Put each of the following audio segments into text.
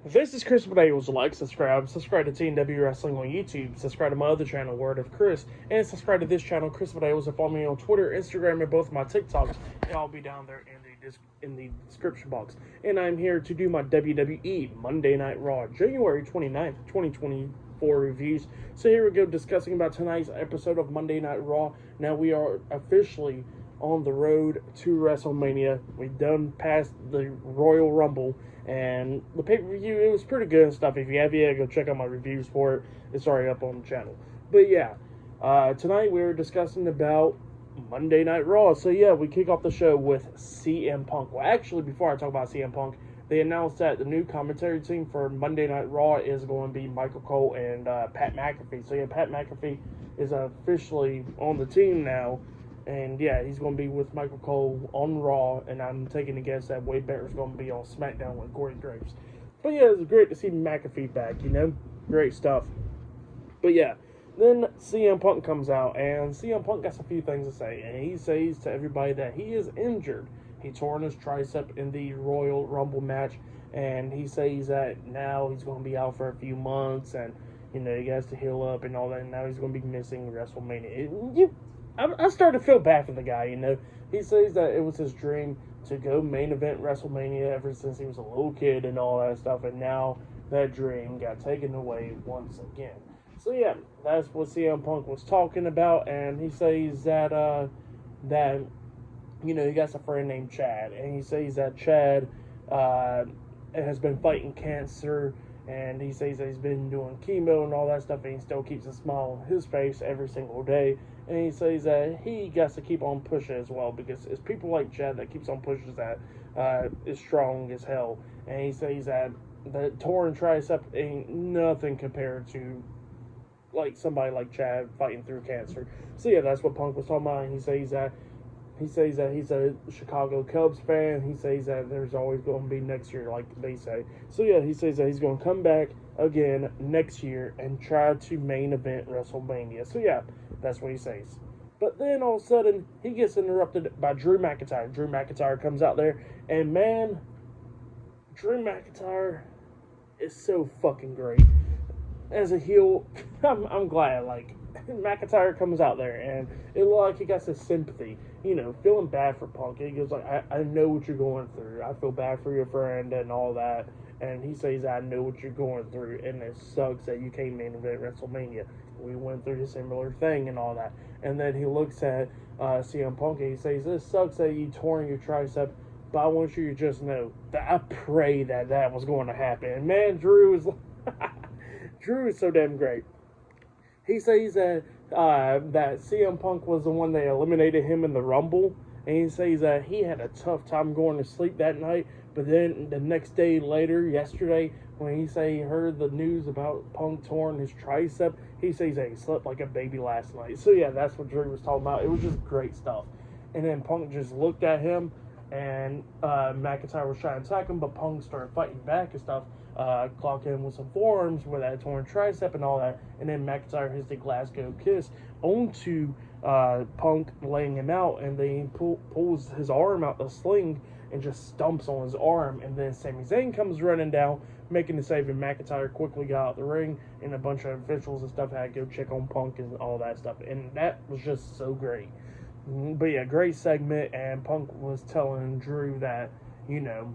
This is Chris Bedales. Like, subscribe to TNW Wrestling on YouTube, subscribe to my other channel, Word of Chris, and subscribe to this channel, Chris Bedales, and follow me on Twitter, Instagram, and both my TikToks. And I'll be down there in the description box. And I'm here to do my WWE Monday Night Raw, January 29th, 2024 reviews. So here we go, discussing about tonight's episode of Monday Night Raw. Now we are officially on the road to WrestleMania. We've done past the Royal Rumble, and the pay-per-view, it was pretty good and stuff. If you have yet, go check out my reviews for it. It's already up on the channel. But yeah, tonight we were discussing about Monday Night Raw. So yeah, we kick off the show with CM Punk. Well, actually, before I talk about CM Punk, they announced that the new commentary team for Monday Night Raw is going to be Michael Cole and Pat McAfee. So yeah, Pat McAfee is officially on the team now. And yeah, he's going to be with Michael Cole on Raw, and I'm taking a guess that Wade Barrett's going to be on SmackDown with Corey Graves. But yeah, it's great to see McAfee back, you know? Great stuff. But yeah, then CM Punk comes out, and CM Punk has a few things to say, and he says to everybody that he is injured. He tore his tricep in the Royal Rumble match, and he says that now he's going to be out for a few months, and, you know, he has to heal up and all that, and now he's going to be missing WrestleMania. I started to feel bad for the guy, you know. He says that it was his dream to go main event WrestleMania ever since he was a little kid and all that stuff, and now that dream got taken away once again. So yeah, that's what CM Punk was talking about, and he says that you know, he got a friend named Chad, and he says that Chad has been fighting cancer, and he says that he's been doing chemo and all that stuff, and he still keeps a smile on his face every single day. And he says that he got to keep on pushing as well, because it's people like Chad that keeps on pushing that is strong as hell. And he says that the torn tricep ain't nothing compared to like somebody like Chad fighting through cancer. So yeah, that's what Punk was talking about. And he says that he's a Chicago Cubs fan. He says that there's always going to be next year, like they say. So yeah, he says that he's going to come back again next year and try to main event WrestleMania. So yeah, that's what he says. But then all of a sudden, he gets interrupted by Drew McIntyre. Drew McIntyre comes out there, and man, Drew McIntyre is so fucking great. As a heel, I'm glad, like, McIntyre comes out there, and it looked like he got some sympathy, you know, feeling bad for Punk. He goes like, I know what you're going through. I feel bad for your friend and all that. And he says, I know what you're going through, and it sucks that you came main event WrestleMania. We went through a similar thing and all that. And then he looks at CM Punk, and he says, this sucks that you torn your tricep, but I want you to just know that I pray that was going to happen. And man, Drew is Drew is so damn great. He says that CM Punk was the one that eliminated him in the Rumble, and he says that he had a tough time going to sleep that night. But then the next day later, yesterday, when he heard the news about Punk torn his tricep, he says that he slept like a baby last night. So yeah, that's what Drew was talking about. It was just great stuff. And then Punk just looked at him, and McIntyre was trying to attack him, but Punk started fighting back and stuff. Clock in with some forearms with that torn tricep and all that, and then McIntyre hits the Glasgow Kiss onto Punk, laying him out, and then he pulls his arm out the sling and just stumps on his arm, and then Sami Zayn comes running down, making the save, and McIntyre quickly got out the ring, and a bunch of officials and stuff had to go check on Punk and all that stuff, and that was just so great. But yeah, great segment, and Punk was telling Drew that, you know,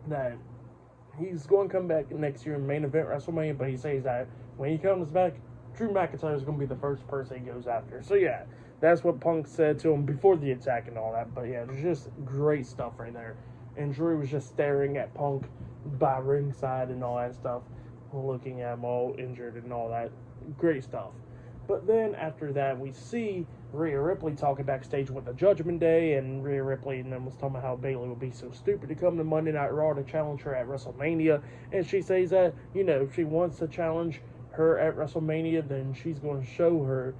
that he's going to come back next year in main event WrestleMania, but he says that when he comes back, Drew McIntyre is going to be the first person he goes after. So yeah, that's what Punk said to him before the attack and all that. But yeah, there's just great stuff right there. And Drew was just staring at Punk by ringside and all that stuff, looking at him all injured and all that. Great stuff. But then after that, we see Rhea Ripley talking backstage with the Judgment Day, and Rhea Ripley and them was talking about how Bayley would be so stupid to come to Monday Night Raw to challenge her at WrestleMania. And she says that, you know, if she wants to challenge her at WrestleMania, then she's going to show her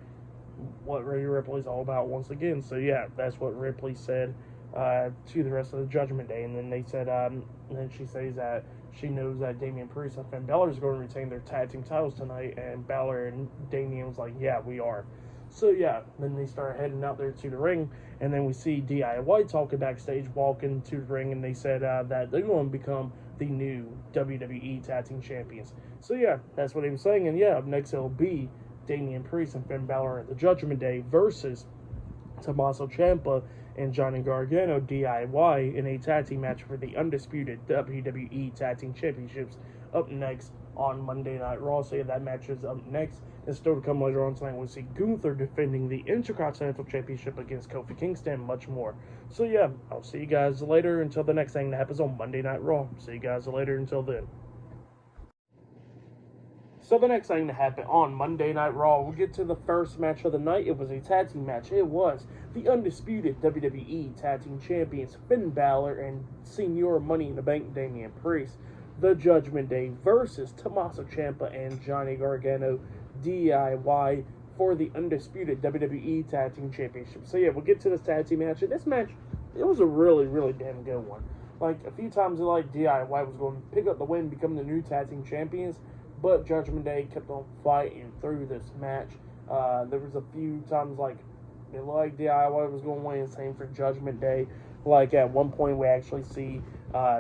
what Rhea Ripley's all about once again. So yeah, that's what Ripley said to the rest of the Judgment Day. And then they said, and then she says that she knows that Damian Priest and Finn Balor is going to retain their tag team titles tonight, and Balor and Damian was like, yeah, we are. So yeah, then they start heading out there to the ring, and then we see DIY talking backstage, walking to the ring, and they said that they're going to become the new WWE Tag Team Champions. So yeah, that's what he was saying. And yeah, up next it'll be Damian Priest and Finn Balor at the Judgment Day versus Tommaso Ciampa and Johnny Gargano DIY in a tag team match for the undisputed WWE Tag Team Championships up next on Monday Night Raw. So yeah, that match is up next. And still to come later on tonight, we'll see Gunther defending the Intercontinental Championship against Kofi Kingston and much more. So yeah, I'll see you guys later until the next thing that happens on Monday Night Raw. See you guys later until then. So the next thing to happen on Monday Night Raw, we'll get to the first match of the night. It was a tag team match. It was the undisputed WWE Tag Team Champions Finn Balor and Senior Money in the Bank Damian Priest, the Judgment Day versus Tommaso Ciampa and Johnny Gargano DIY for the undisputed WWE Tag Team Championship. So yeah, we'll get to this tag team match. And this match, it was a really, really damn good one. Like, a few times like DIY was going to pick up the win, become the new tag team champions, but Judgment Day kept on fighting through this match. There was a few times like it looked like DIY was going to win, same for Judgment Day. Like at one point we actually see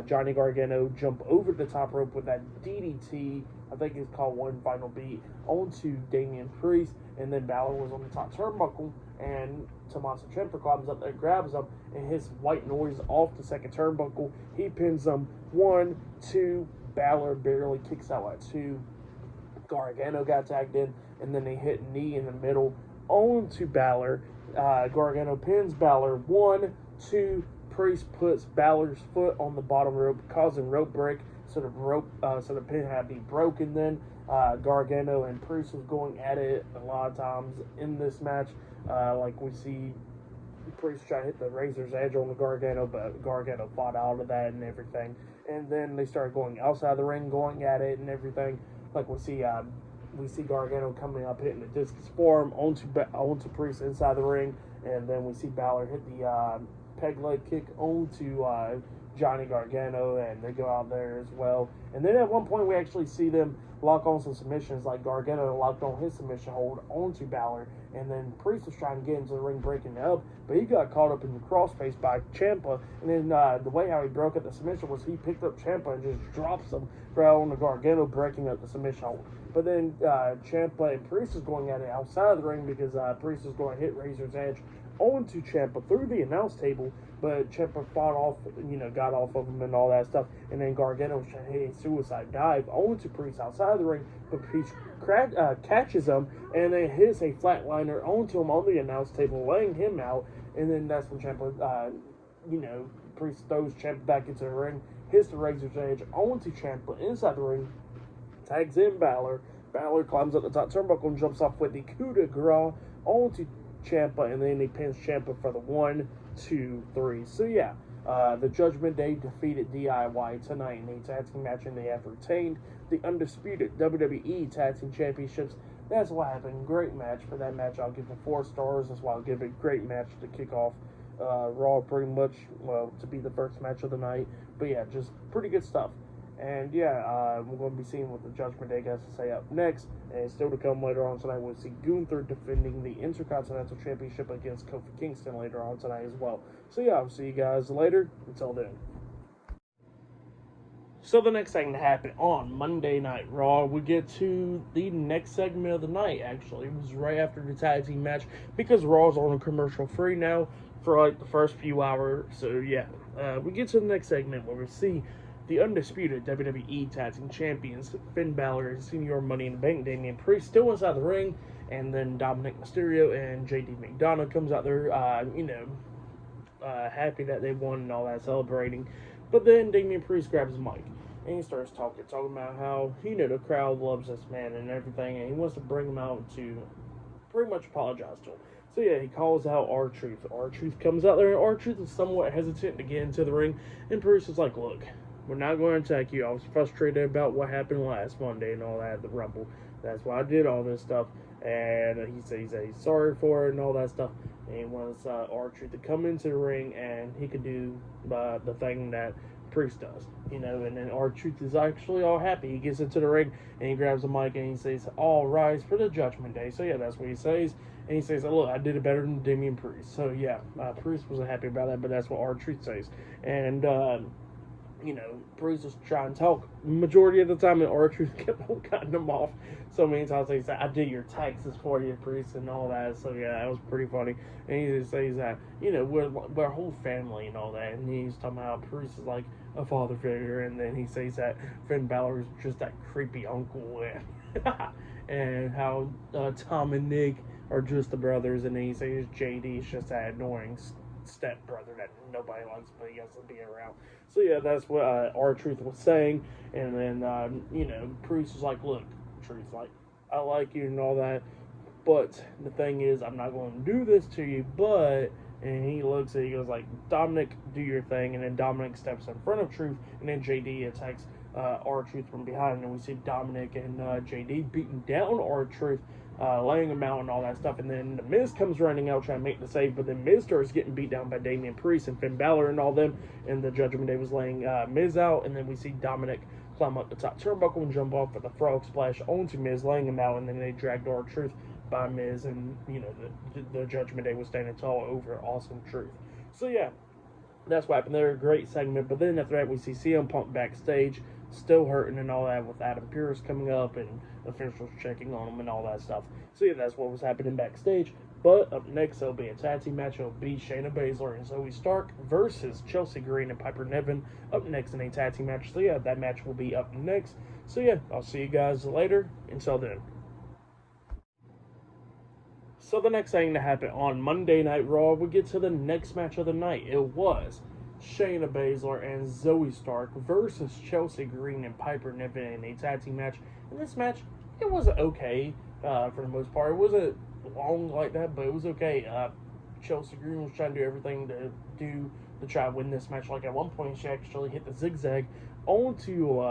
Johnny Gargano jump over the top rope with that DDT, I think it's called One Final Beat, onto Damian Priest, and then Balor was on the top turnbuckle, and Tommaso Ciampa climbs up there, grabs him, and his white noise off the second turnbuckle. He pins him 1, 2, Balor barely kicks out at 2. Gargano got tagged in, and then they hit knee in the middle onto Balor. Gargano pins Balor 1, 2. Priest puts Balor's foot on the bottom rope, causing rope break. So the pin had to be broken. Then Gargano and Priest was going at it a lot of times in this match. Like we see Priest try to hit the Razor's Edge on the Gargano, but Gargano fought out of that and everything. And then they started going outside the ring, going at it and everything. Like we see Gargano coming up, hitting the discus forearm onto Priest inside the ring, and then we see Balor hit the peg leg kick onto Johnny Gargano, and they go out there as well. And then at one point we actually see them lock on some submissions, like Gargano locked on his submission hold onto Balor, and then Priest was trying to get into the ring, breaking it up, but he got caught up in the crossface by Ciampa. And then the way how he broke up the submission was he picked up Ciampa and just drops him right on the Gargano, breaking up the submission hold. But then Ciampa and Priest is going at it outside of the ring because Priest is going to hit Razor's Edge onto Ciampa through the announce table, but Ciampa fought off, got off of him and all that stuff, and then Gargano was trying to hit a suicide dive onto Priest outside of the ring, but Priest catches him, and then hits a flatliner onto him on the announce table, laying him out, and then that's when Ciampa, Priest throws Ciampa back into the ring, hits the Razor's Edge onto Ciampa inside the ring, tags in Balor. Balor climbs up the top turnbuckle and jumps off with the coup de grace onto Ciampa, and then he pins Ciampa for the 1, 2, 3. So yeah, the Judgment Day defeated DIY tonight in a tag team match, and they have retained the undisputed WWE Tag Team Championships. That's what happened. Great match. For that match, I'll give it 4 stars. That's why I'll give it a great match to kick off Raw, pretty much, well, to be the first match of the night. But yeah, just pretty good stuff. And yeah, we're going to be seeing what the Judgment Day has to say up next. And still to come later on tonight, we'll see Gunther defending the Intercontinental Championship against Kofi Kingston later on tonight as well. So yeah, I'll see you guys later. Until then. So the next thing to happen on Monday Night Raw, we get to the next segment of the night, actually. It was right after the tag team match, because Raw's on commercial free now for like the first few hours. So yeah, we get to the next segment where we see the undisputed WWE Tag Team Champions Finn Balor and Senior Money in the Bank Damian Priest still inside the ring, and then Dominic Mysterio and JD McDonough comes out there, happy that they won and all that, celebrating. But then Damian Priest grabs his mic and he starts talking about how the crowd loves this man and everything, and he wants to bring him out to pretty much apologize to him. So yeah, he calls out R-Truth. R-Truth comes out there, and R-Truth is somewhat hesitant to get into the ring, and Priest is like, look, we're not going to attack you. I was frustrated about what happened last Monday and all that at the Rumble. That's why I did all this stuff. And he says he's sorry for it and all that stuff. And he wants R-Truth to come into the ring, and he can do the thing that Priest does. And then R-Truth is actually all happy. He gets into the ring, and he grabs the mic, and he says, all rise for the Judgment Day. So yeah, that's what he says. And he says, look, I did it better than Damian Priest. So yeah, Priest wasn't happy about that, but that's what R-Truth says. And Bruce was trying to talk majority of the time, and R-Truth kept on cutting him off so many times. He said, "I did your taxes for you, Bruce," and all that. So yeah, that was pretty funny. And he just says that we're a whole family and all that. And he's talking about how Bruce is like a father figure, and then he says that Finn Balor is just that creepy uncle, and how Tom and Nick are just the brothers, and then he says JD is just that annoying step brother that nobody likes, but he has to be around. So yeah, that's what R-Truth was saying. And then Priest was like, "Look, Truth, like, I like you and all that, but the thing is, I'm not going to do this to you, but," and he looks at, he goes like, "Dominic, do your thing," and then Dominic steps in front of Truth, and then JD attacks R-Truth from behind, and we see Dominic and JD beating down R-Truth, laying him out and all that stuff. And then the Miz comes running out trying to make the save, but then Miz starts getting beat down by Damian Priest and Finn Balor and all them, and the Judgment Day was laying Miz out. And then we see Dominic climb up the top turnbuckle and jump off with a frog splash onto Miz, laying him out, and then they dragged R-Truth by Miz, and the Judgment Day was standing tall over Awesome Truth. So yeah, that's what happened there. A great segment. But then after that, we see CM Punk backstage, still hurting and all that, with Adam Pearce coming up and officials checking on him and all that stuff. So yeah, that's what was happening backstage. But up next, there'll be a tag team match. It'll be Shayna Baszler and Zoe Stark versus Chelsea Green and Piper Niven up next in a tag team match. So yeah, that match will be up next. So yeah, I'll see you guys later. Until then. So the next thing to happen on Monday Night Raw, we get to the next match of the night. It was Shayna Baszler and Zoe Stark versus Chelsea Green and Piper Niven in a tag team match. In this match, it was okay for the most part. It wasn't long like that, but it was okay. Chelsea Green was trying to do everything to try to win this match. Like at one point, she actually hit the zigzag onto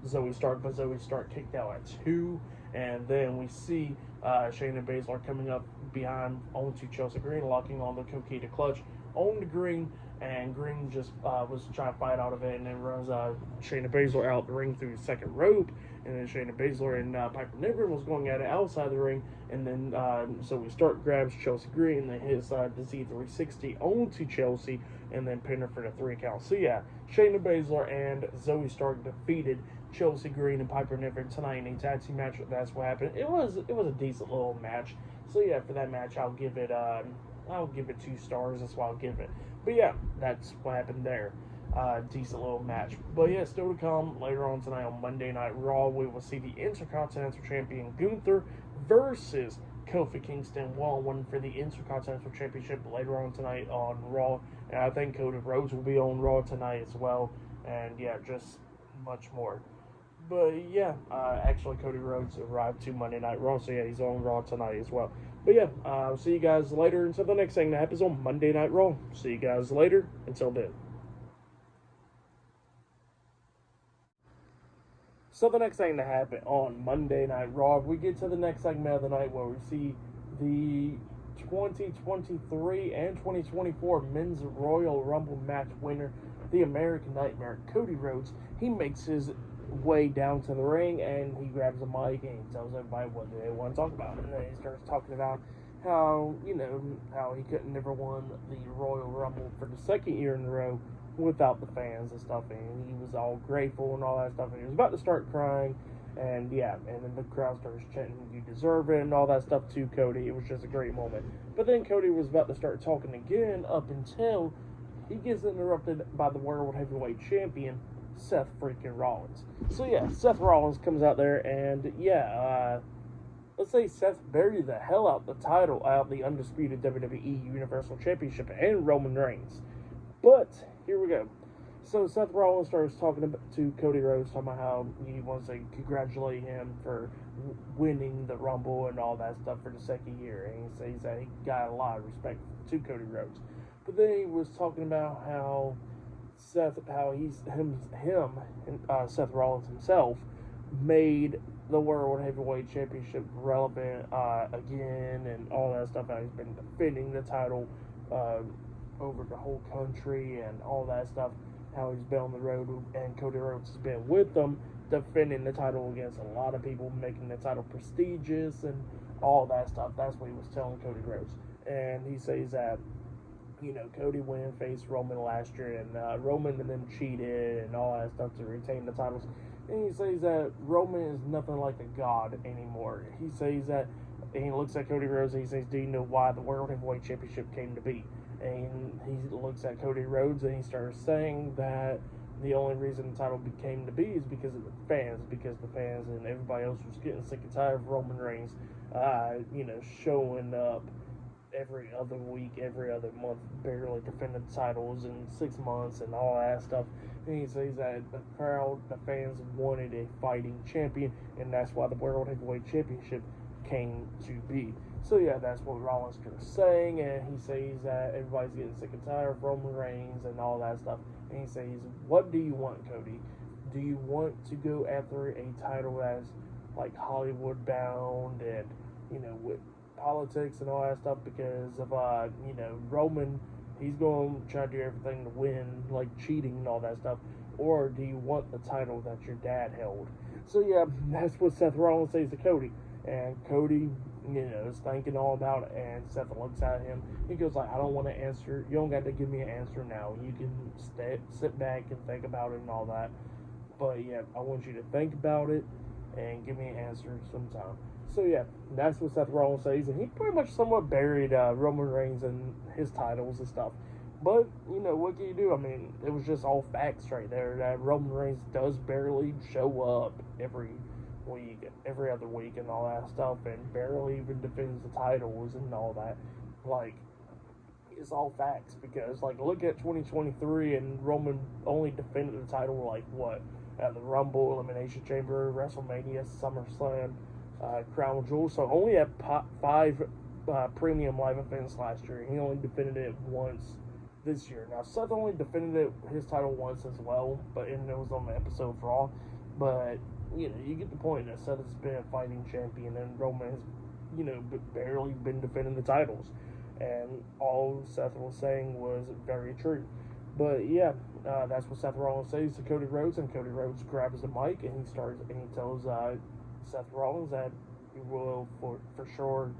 Zoe Stark, but Zoe Stark kicked out at 2. And then we see Shayna Baszler coming up behind onto Chelsea Green, locking on the Coquina clutch on the Green, and Green just was trying to fight out of it, and then runs Shayna Baszler out the ring through the second rope, and then Shayna Baszler and Piper Niven was going at it outside the ring, and then Zoe Stark grabs Chelsea Green and then hits the Z360 onto Chelsea, and then pin her for the 3 count. So yeah, Shayna Baszler and Zoe Stark defeated Chelsea Green and Piper Niven tonight in a tag team match. That's what happened. It was a decent little match. So yeah, for that match, I'll give it 2 stars. That's what I'll give it. But yeah, that's what happened there. Decent little match. But yeah, still to come later on tonight on Monday Night Raw, we will see the Intercontinental Champion Gunther versus Kofi Kingston 1-on-1 for the Intercontinental Championship later on tonight on Raw. And I think Cody Rhodes will be on Raw tonight as well. And yeah, just much more. But yeah, actually Cody Rhodes arrived to Monday Night Raw, so yeah, he's on Raw tonight as well. But yeah, I'll see you guys later until the next thing that happens on Monday Night Raw. See you guys later. Until then. So the next thing to happen on Monday Night Raw, we get to the next segment of the night where we see the 2023 and 2024 Men's Royal Rumble match winner, the American Nightmare, Cody Rhodes. He makes his way down to the ring, and he grabs a mic and he tells everybody what they want to talk about. And then he starts talking about how he couldn't never won the Royal Rumble for the 2nd year in a row without the fans and stuff, and he was all grateful and all that stuff, and he was about to start crying, and yeah, and then the crowd starts chanting, "You deserve it," and all that stuff to Cody. It was just a great moment. But then Cody was about to start talking again up until he gets interrupted by the World Heavyweight Champion, Seth freaking Rollins. So yeah, Seth Rollins comes out there, and yeah, let's say Seth buried the hell out the title, out the undisputed WWE Universal Championship, and Roman Reigns. But here we go. So Seth Rollins starts talking to Cody Rhodes, talking about how he wants to congratulate him for winning the Rumble and all that stuff for the 2nd year, and he says that he got a lot of respect to Cody Rhodes. But then he was talking about how Seth Rollins himself made the World Heavyweight Championship relevant again, and all that stuff. How he's been defending the title over the whole country and all that stuff. How he's been on the road, and Cody Rhodes has been with them, defending the title against a lot of people, making the title prestigious and all that stuff. That's what he was telling Cody Rhodes. And he says that Cody went and faced Roman last year, and Roman and them cheated and all that stuff to retain the titles. And he says that Roman is nothing like a god anymore. He says that, and he looks at Cody Rhodes and he says, "Do you know why the World Heavyweight Championship came to be?" And he looks at Cody Rhodes and he starts saying that the only reason the title came to be is because of the fans, because the fans and everybody else was getting sick and tired of Roman Reigns, showing up every other week, every other month, barely defending titles in 6 months and all that stuff. And he says that the crowd, the fans wanted a fighting champion, and that's why the World Heavyweight Championship came to be. So yeah, that's what Rollins is saying, and he says that everybody's getting sick and tired of Roman Reigns and all that stuff. And he says, "What do you want, Cody? Do you want to go after a title that's like Hollywood bound and with politics and all that stuff because of Roman, he's going to try to do everything to win, like cheating and all that stuff, or do you want the title that your dad held?" So yeah, that's what Seth Rollins says to Cody, and Cody is thinking all about it, and Seth looks at him, he goes like, "I don't want to answer, you don't got to give me an answer now, you can sit back and think about it and all that, but yeah, I want you to think about it and give me an answer sometime." So yeah, that's what Seth Rollins says, and he pretty much somewhat buried Roman Reigns and his titles and stuff. But what can you do? I mean, it was just all facts right there. That Roman Reigns does barely show up every week, every other week, and all that stuff, and barely even defends the titles and all that. Like, it's all facts because, like, look at 2023, and Roman only defended the title like what? At the Rumble, Elimination Chamber, WrestleMania, SummerSlam, Crown Jewel. So only had 5 premium live events last year. He only defended it once this year. Now Seth only defended his title once as well, but it was on the episode for Raw. But you get the point that Seth has been a fighting champion, and Roman has barely been defending the titles, and all Seth was saying was very true. But yeah, that's what Seth Rollins says to Cody Rhodes, and Cody Rhodes grabs the mic and he tells Seth Rollins that he will for sure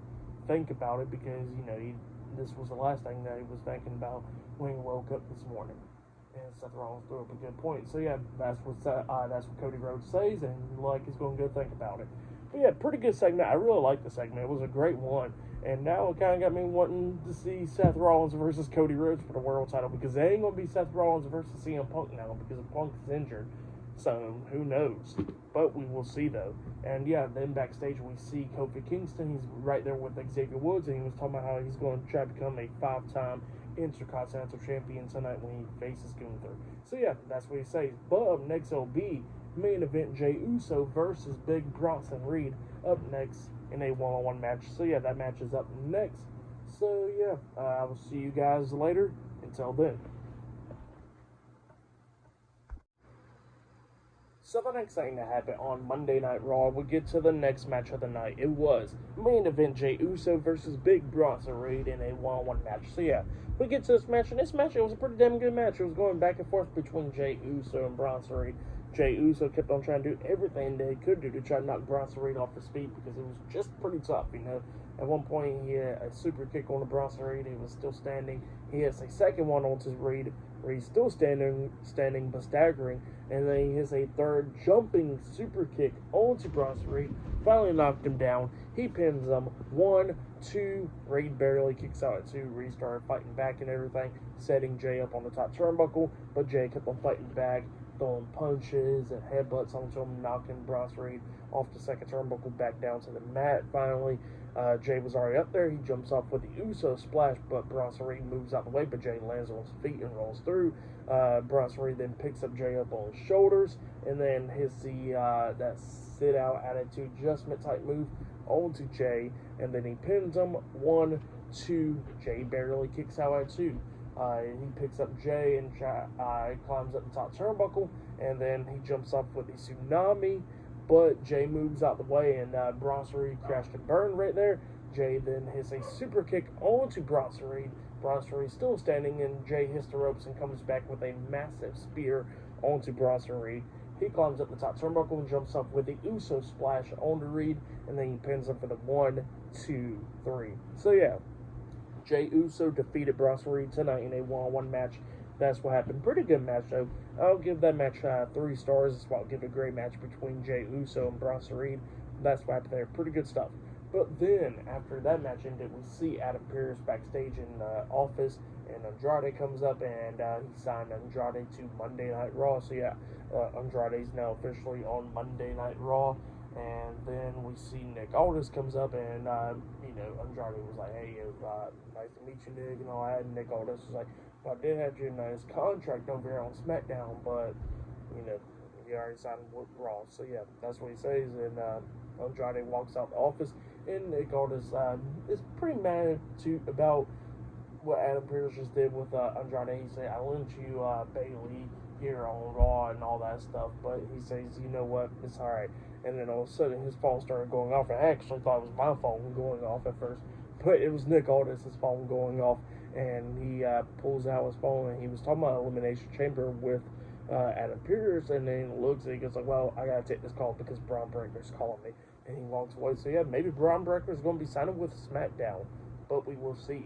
think about it because this was the last thing that he was thinking about when he woke up this morning. And Seth Rollins threw up a good point. So yeah, that's what Cody Rhodes says, and he's going to go think about it. But yeah, pretty good segment. I really liked the segment. It was a great one. And now it kind of got me wanting to see Seth Rollins versus Cody Rhodes for the world title, because they ain't going to be Seth Rollins versus CM Punk now because Punk is injured. So who knows? But we will see though. And yeah, then backstage we see Kofi Kingston. He's right there with Xavier Woods, and he was talking about how he's going to try to become a 5-time Intercontinental Champion tonight when he faces Gunther. So yeah, that's what he says. But up next will be main event Jey Uso versus Big Bronson Reed up next in a one-on-one match. So yeah, that match is up next. So yeah, I will see you guys later. Until then. So the next thing that happened on Monday Night Raw, we get to the next match of the night. It was main event Jey Uso versus Big Bronson Reed in a one-on-one match. So yeah, we get to this match, and this match, it was a pretty damn good match. It was going back and forth between Jey Uso and Bronson Reed. Jey Uso kept on trying to do everything that he could do to try to knock Bronson Reed off his feet because it was just pretty tough, At one point, he had a super kick on the Bronson Reed. He was still standing. He has a second one onto Reed, where he's still standing but staggering. And then he has a third jumping super kick onto Bronson Reed. Finally knocked him down. He pins him. 1, 2. Reed barely kicks out at 2. Reed started fighting back and everything, setting Jey up on the top turnbuckle. But Jey kept on fighting back, throwing punches and headbutts onto him, knocking Bronson Reed off the second turnbuckle back down to the mat. Finally, Jey was already up there. He jumps off with the Uso splash, but Bronson Reed moves out the way, but Jey lands on his feet and rolls through. Bronson Reed then picks up Jey up on his shoulders, and then hits that sit-out attitude adjustment type move onto Jey, and then he pins him. 1, 2. Jey barely kicks out at 2. He picks up Jey and climbs up the top turnbuckle, and then he jumps up with the tsunami, but Jey moves out the way, and Bronson Reed crashed and burned right there. Jey then hits a super kick onto Bronson Reed. Bronson Reed still standing, and Jey hits the ropes and comes back with a massive spear onto Bronson Reed. He climbs up the top turnbuckle and jumps up with the Uso splash onto Reed, and then he pins him for the 1, 2, 3. So yeah, Jey Uso defeated Bronson Reed tonight in a one-on-one match. That's what happened. Pretty good match, though. I'll give that match 3 stars. That's why I'll give it a great match between Jey Uso and Bronson Reed. That's what happened there. Pretty good stuff. But then, after that match ended, we see Adam Pearce backstage in the office, and Andrade comes up, and he signed Andrade to Monday Night Raw. So, yeah, Andrade's now officially on Monday Night Raw. And then we see Nick Aldis comes up, and, Andrade was like, hey, nice to meet you, Nick, and all that. And Nick Aldis was like, well, I did have your nice contract over here on SmackDown, but, you already signed with Raw. So, yeah, that's what he says. And Andrade walks out the office, and Nick Aldis is pretty mad about what Adam Pearce just did with Andrade. He said, I lent you Bailey here on Raw and all that stuff, but he says, you know what, it's alright. And then all of a sudden his phone started going off. I actually thought it was my phone going off at first, but it was Nick Aldis' phone going off, and he pulls out his phone, and he was talking about Elimination Chamber with Adam Pearce, and then he looks and he goes like, well, I gotta take this call because Braun Breaker's calling me, and he walks away. So yeah, maybe Braun Breaker's going to be signing with SmackDown, but we will see.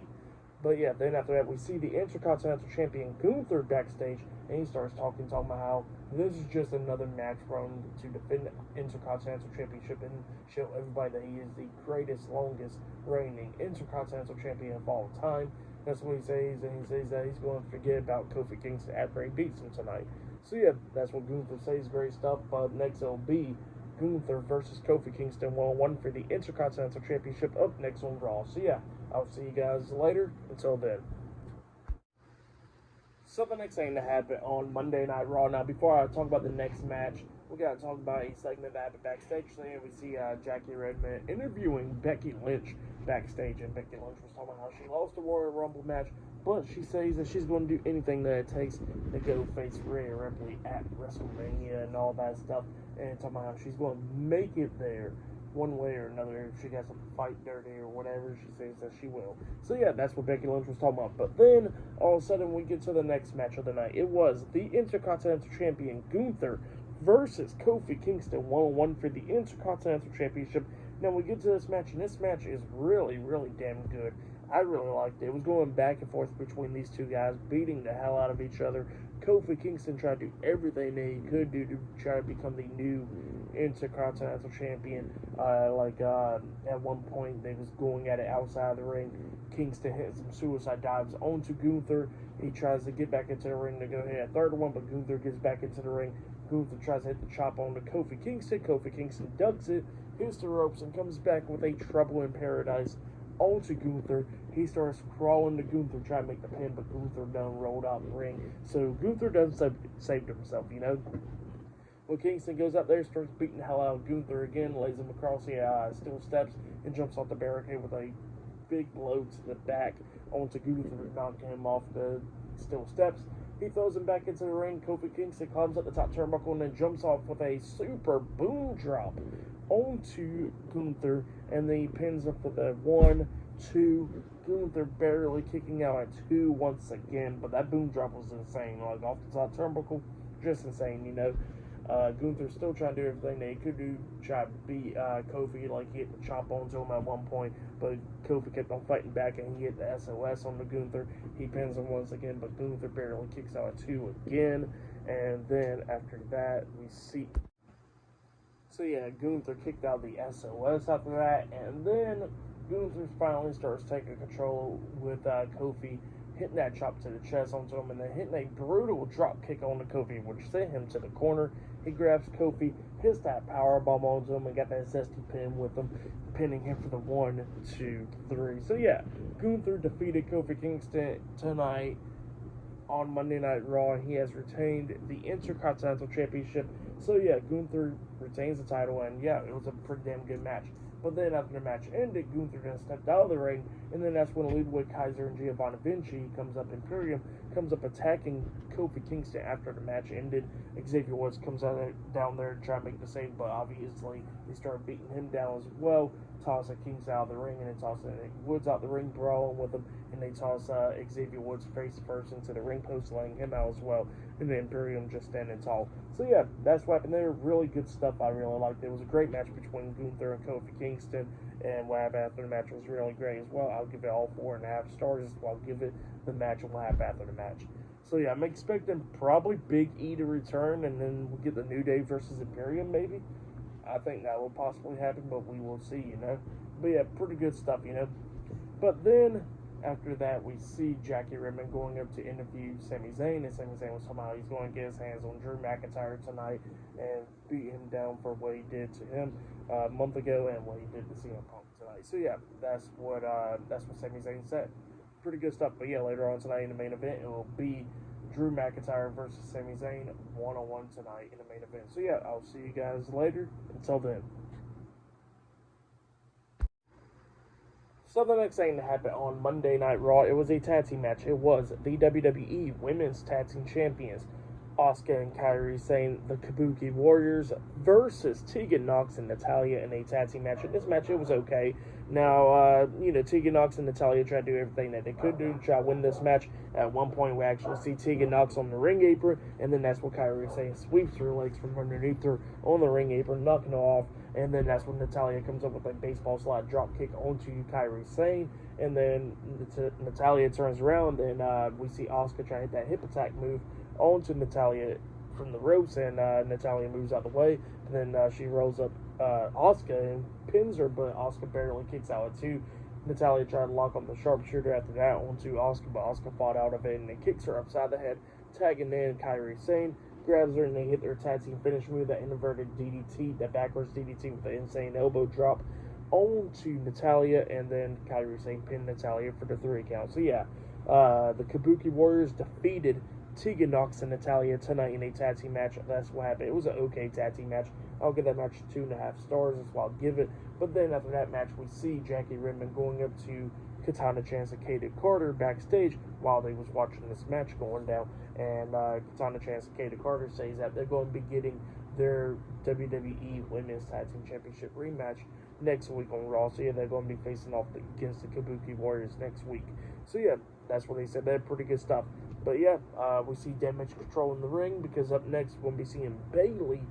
But yeah, then after that, we see the Intercontinental Champion Gunther backstage, and he starts talking about how this is just another match for him to defend the Intercontinental Championship and show everybody that he is the greatest, longest reigning Intercontinental Champion of all time. That's what he says, and he says that he's going to forget about Kofi Kingston after he beats him tonight. So yeah, that's what Gunther says, great stuff. But next it'll be Gunther versus Kofi Kingston one-on-one for the Intercontinental Championship up next on Raw. So yeah, I'll see you guys later. Until then. So the next thing that happened on Monday Night Raw. Now, before I talk about the next match, we got to talk about a segment that happened backstage. So here we see Jackie Redmond interviewing Becky Lynch backstage, and Becky Lynch was talking about how she lost the Royal Rumble match, but she says that she's going to do anything that it takes to go face Rhea Ripley at WrestleMania and all that stuff, and talking about how she's going to make it there one way or another. If she has to fight dirty or whatever, she says that she will. So yeah, that's what Becky Lynch was talking about. But then all of a sudden we get to the next match of the night. It was the Intercontinental Champion Gunther versus Kofi Kingston one-on-one for the Intercontinental Championship. Now we get to this match, and this match is really, really damn good. I really liked it. It was going back and forth between these two guys, beating the hell out of each other. Kofi Kingston tried to do everything that he could do to try to become the new Intercontinental Champion. At one point, they was going at it outside of the ring. Kingston hit some suicide dives onto Gunther. He tries to get back into the ring to go hit a third one, but Gunther gets back into the ring. Gunther tries to hit the chop onto Kofi Kingston. Kofi Kingston ducks it, hits the ropes, and comes back with a Trouble in Paradise onto Gunther. He starts crawling to Gunther, trying to make the pin, but Gunther done rolled out the ring. So Gunther done saved himself, Well, Kingston goes up there, starts beating the hell out of Gunther again, lays him across the steel steps, and jumps off the barricade with a big blow to the back onto Gunther, knocking him off the steel steps. He throws him back into the ring. Kofi Kingston climbs up the top turnbuckle and then jumps off with a super boom drop onto Gunther, and then he pins up with a 1, 2. Gunther barely kicking out at 2 once again, but that boom drop was insane. Like off the top turnbuckle, just insane, Gunther's still trying to do everything that he could do, try to beat Kofi, like he hit the chop onto him at one point, but Kofi kept on fighting back, and he hit the SOS on the Gunther. He pins him once again, but Gunther barely kicks out at 2 again, and then after that, we see... So yeah, Gunther kicked out the SOS after that, and then Gunther finally starts taking control with Kofi, hitting that chop to the chest onto him, and then hitting a brutal drop kick onto Kofi, which sent him to the corner. He grabs Kofi, hits that powerbomb onto him, and got that zesty pin with him, pinning him for the 1, 2, 3. So yeah, Gunther defeated Kofi Kingston tonight on Monday Night Raw, and he has retained the Intercontinental Championship. So yeah, Gunther retains the title, and yeah, it was a pretty damn good match. But then after the match ended, Gunther then stepped out of the ring, and then that's when Ludwig Kaiser and Giovanni Vinci comes up, Imperium comes up attacking Kofi Kingston after the match ended. Xavier Woods comes down there to try to make the save, but obviously they started beating him down as well. Toss Kingston out of the ring, and then toss Woods out the ring, brawling with him, and they toss Xavier Woods face first into the ring post, laying him out as well, and the Imperium just standing tall. So yeah, that's what happened there. Really good stuff. I really liked it. It was a great match between Gunther and Kofi Kingston, and what happened after the match was really great as well. I'll give it all 4.5 stars. I'll give it the match and what happened after the match. So yeah, I'm expecting probably Big E to return, and then we'll get the New Day versus Imperium maybe. I think that will possibly happen, but we will see, But yeah, pretty good stuff, But then, after that, we see Jackie Redmond going up to interview Sami Zayn, and Sami Zayn was talking about he's going to get his hands on Drew McIntyre tonight and beat him down for what he did to him a month ago and what he did to CM Punk tonight. So yeah, that's what Sami Zayn said. Pretty good stuff. But yeah, later on tonight in the main event, it will be Drew McIntyre versus Sami Zayn one-on-one tonight in the main event. So yeah, I'll see you guys later. Until then. So the next thing that happened on Monday Night Raw, it was a tag team match. It was the WWE Women's Tag Team Champions, Asuka and Kairi Sane, the Kabuki Warriors, versus Tegan Nox and Natalya in a tag team match. In this match, it was okay. Now, Tegan Nox and Natalya tried to do everything that they could do to try to win this match. At one point, we actually see Tegan Nox on the ring apron, and then that's what Kairi Sane sweeps her legs from underneath her on the ring apron, knocking her off. And then that's when Natalya comes up with a baseball slide drop kick onto Kairi Sane. And then Natalya turns around, and we see Asuka try to hit that hip attack move onto Natalya from the ropes, and Natalya moves out of the way. And then she rolls up Asuka and pins her, but Asuka barely kicks out at two. Natalya tried to lock on the sharpshooter after that onto Asuka, but Asuka fought out of it, and it kicks her upside the head, tagging in Kairi Sane. Grabs her, and they hit their tag team finish move, that inverted DDT, that backwards DDT with the insane elbow drop onto Natalya, and then Kairi Sane pinned Natalya for the 3 count. So yeah, the Kabuki Warriors defeated Tegan Nox and Natalya tonight in a tag team match. That's what happened. It was an okay tag team match. I'll give that match 2.5 stars. That's what I'll give it. But then after that match, we see Jackie Redmond going up to Katana Chance and Kaden Carter backstage while they was watching this match going down. And Katana Chance and Kaden Carter says that they're going to be getting their WWE Women's Tag Team Championship rematch next week on Raw. So yeah, they're going to be facing off against the Kabuki Warriors next week. So yeah, that's what they said. They're pretty good stuff. But yeah, we see Damage Control in the ring, because up next we're going to be seeing Bayley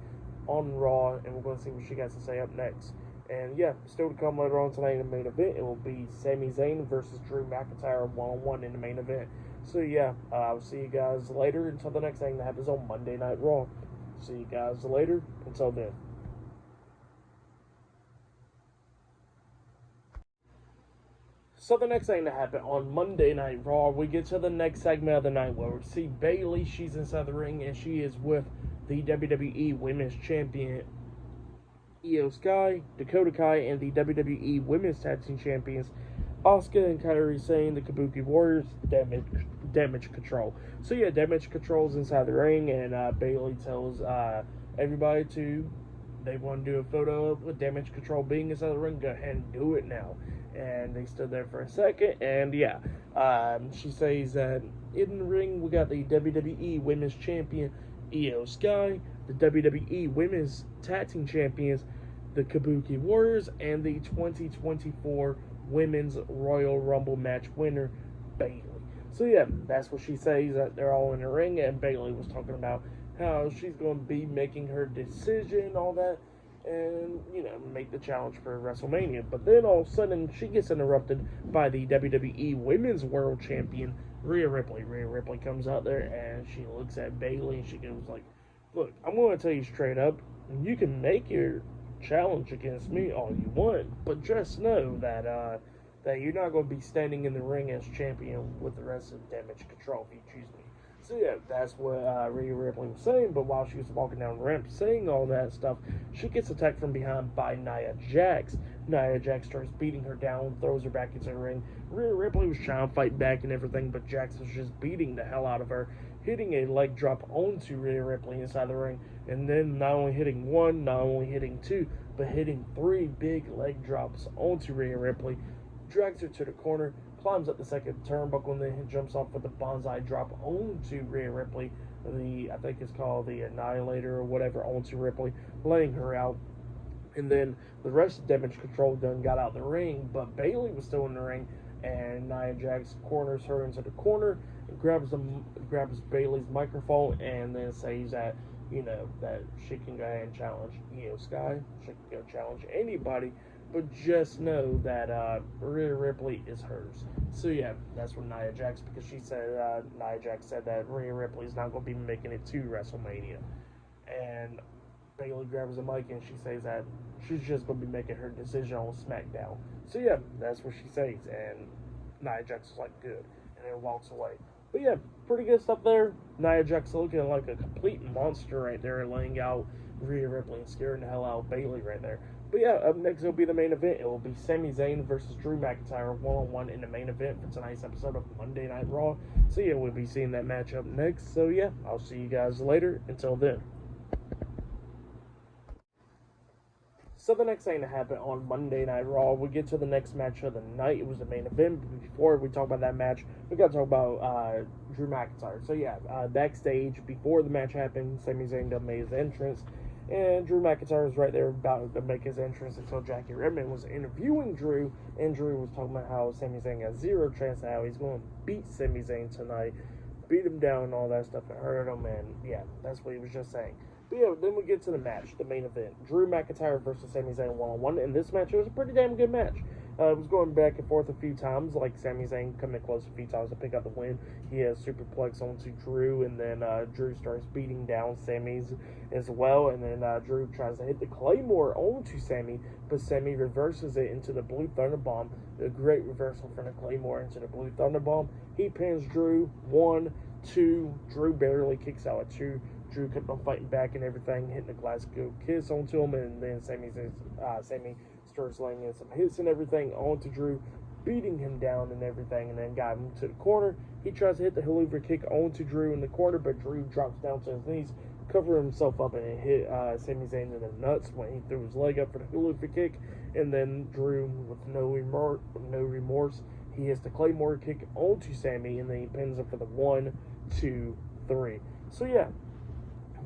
on Raw, and we're going to see what she got to say up next. And yeah, still to come later on tonight in the main event, it will be Sami Zayn versus Drew McIntyre one-on-one in the main event. So yeah, I'll see you guys later until the next thing that happens on Monday Night Raw. See you guys later. Until then. So the next thing that happened on Monday Night Raw, we get to the next segment of the night where we see Bayley. She's inside the ring, and she is with the WWE Women's Champion Io Sky, Dakota Kai, and the WWE Women's Tag Team Champions Asuka and Kairi Sane, the Kabuki Warriors, Damage Control. So yeah, Damage Control's inside the ring, and Bayley tells everybody they want to do a photo with Damage Control being inside the ring. Go ahead and do it now. And they stood there for a second, and yeah, she says that in the ring we got the WWE Women's Champion Io Sky, the WWE Women's Tag Team Champions, the Kabuki Warriors, and the 2024 Women's Royal Rumble match winner, Bayley. So yeah, that's what she says, that they're all in the ring, and Bayley was talking about how she's going to be making her decision, all that, and, make the challenge for WrestleMania. But then all of a sudden, she gets interrupted by the WWE Women's World Champion, Rhea Ripley. Rhea Ripley comes out there, and she looks at Bayley, and she goes like, look, I'm going to tell you straight up, you can make your challenge against me all you want, but just know that that you're not going to be standing in the ring as champion with the rest of Damage Control if you choose me. So yeah, that's what Rhea Ripley was saying, but while she was walking down the ramp saying all that stuff, she gets attacked from behind by Nia Jax. Nia Jax starts beating her down, throws her back into the ring. Rhea Ripley was trying to fight back and everything, but Jax was just beating the hell out of her, hitting a leg drop onto Rhea Ripley inside the ring, and then not only hitting one, not only hitting two, but hitting 3 big leg drops onto Rhea Ripley. Drags her to the corner, climbs up the second turnbuckle, and then jumps off with the bonsai drop onto Rhea Ripley. I think it's called the Annihilator or whatever, onto Ripley, laying her out. And then the rest of Damage Control done got out the ring, but Bayley was still in the ring, and Nia Jax corners her into the corner, and grabs Bayley's microphone, and then says that, that she can go ahead and challenge Io Sky. She can go challenge anybody, but just know that Rhea Ripley is hers. So yeah, that's what Nia Jax, because Nia Jax said that Rhea Ripley is not going to be making it to WrestleMania. And Bayley grabs the mic and she says that she's just going to be making her decision on SmackDown. So yeah, that's what she says, and Nia Jax is like, good, and then walks away. But yeah, pretty good stuff there. Nia Jax looking like a complete monster right there, laying out Rhea Ripley and scaring the hell out of Bayley right there. But yeah, up next will be the main event. It will be Sami Zayn versus Drew McIntyre one-on-one in the main event for tonight's episode of Monday Night Raw. So yeah, we'll be seeing that matchup next. So yeah, I'll see you guys later. Until then. So the next thing to happen on Monday Night Raw, we get to the next match of the night. It was the main event. Before we talk about that match, we got to talk about Drew McIntyre. So yeah, backstage, before the match happened, Sami Zayn made his entrance, and Drew McIntyre was right there about to make his entrance until Jackie Redmond was interviewing Drew, and Drew was talking about how Sami Zayn has zero chance, how he's going to beat Sami Zayn tonight, beat him down and all that stuff, and hurt him, and yeah, that's what he was just saying. But yeah, then we get to the match, the main event. Drew McIntyre versus Sami Zayn one-on-one. In this match, it was a pretty damn good match. It was going back and forth a few times, like Sami Zayn coming close a few times to pick up the win. He has superplex onto Drew, and then Drew starts beating down Sami's as well. And then Drew tries to hit the Claymore onto Sami, but Sami reverses it into the Blue Thunder Bomb. A great reversal from the Claymore into the Blue Thunder Bomb. He pins Drew, 1, 2. Drew barely kicks out at 2. Drew kept on fighting back and everything, hitting the Glasgow Kiss onto him, and then Sami starts laying in some hits and everything onto Drew, beating him down and everything, and then got him to the corner. He tries to hit the Helluva Kick onto Drew in the corner, but Drew drops down to his knees, covering himself up, and it hit Sami Zayn in the nuts when he threw his leg up for the Helluva Kick, and then Drew, with no remorse, he hits the Claymore Kick onto Sami, and then he pins him for the 1, 2, 3. So yeah,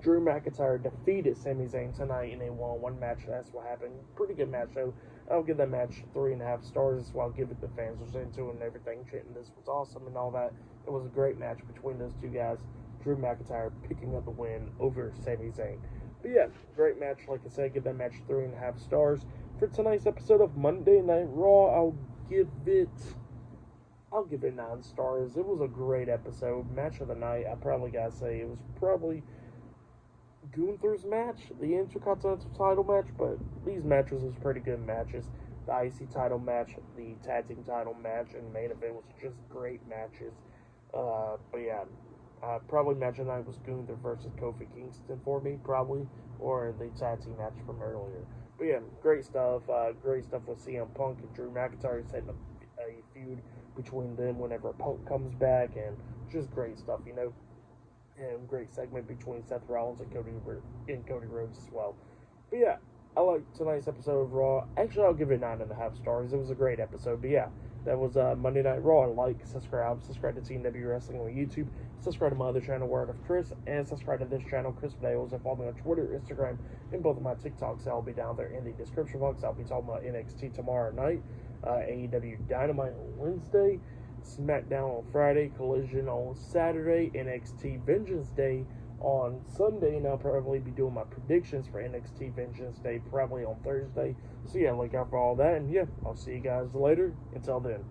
Drew McIntyre defeated Sami Zayn tonight in a one-on-one match. That's what happened. Pretty good match, though. I'll give that match 3.5 stars. That's what I'll give it. The fans was into it and everything, chanting this was awesome and all that. It was a great match between those two guys. Drew McIntyre picking up the win over Sami Zayn. But yeah, great match. Like I said, give that match 3.5 stars. For tonight's episode of Monday Night Raw, I'll give it 9 stars. It was a great episode. Match of the night, I probably gotta say, it was probably Gunther's match, the Intercontinental title match, but these matches was pretty good matches. The IC title match, the tag team title match, and main event was just great matches. But yeah, probably match of the night was Gunther versus Kofi Kingston for me, probably, or the tag team match from earlier. But yeah, great stuff. Great stuff with CM Punk and Drew McIntyre setting up a feud between them whenever Punk comes back, and just great stuff, and great segment between Seth Rollins and Cody Rhodes as well. But yeah, I liked tonight's episode of Raw. Actually, I'll give it 9.5 stars. It was a great episode. But yeah, that was Monday Night Raw. Like, subscribe to Team W Wrestling on YouTube. Subscribe to my other channel, Word of Chris, and subscribe to this channel, Chris Videos, and follow me on Twitter, Instagram, and both of my TikToks. I'll be down there in the description box. I'll be talking about NXT tomorrow night, AEW Dynamite on Wednesday, SmackDown on Friday, Collision on Saturday, NXT Vengeance Day on Sunday, and I'll probably be doing my predictions for NXT Vengeance Day probably on Thursday. So yeah, look out for all that, and yeah, I'll see you guys later. Until then.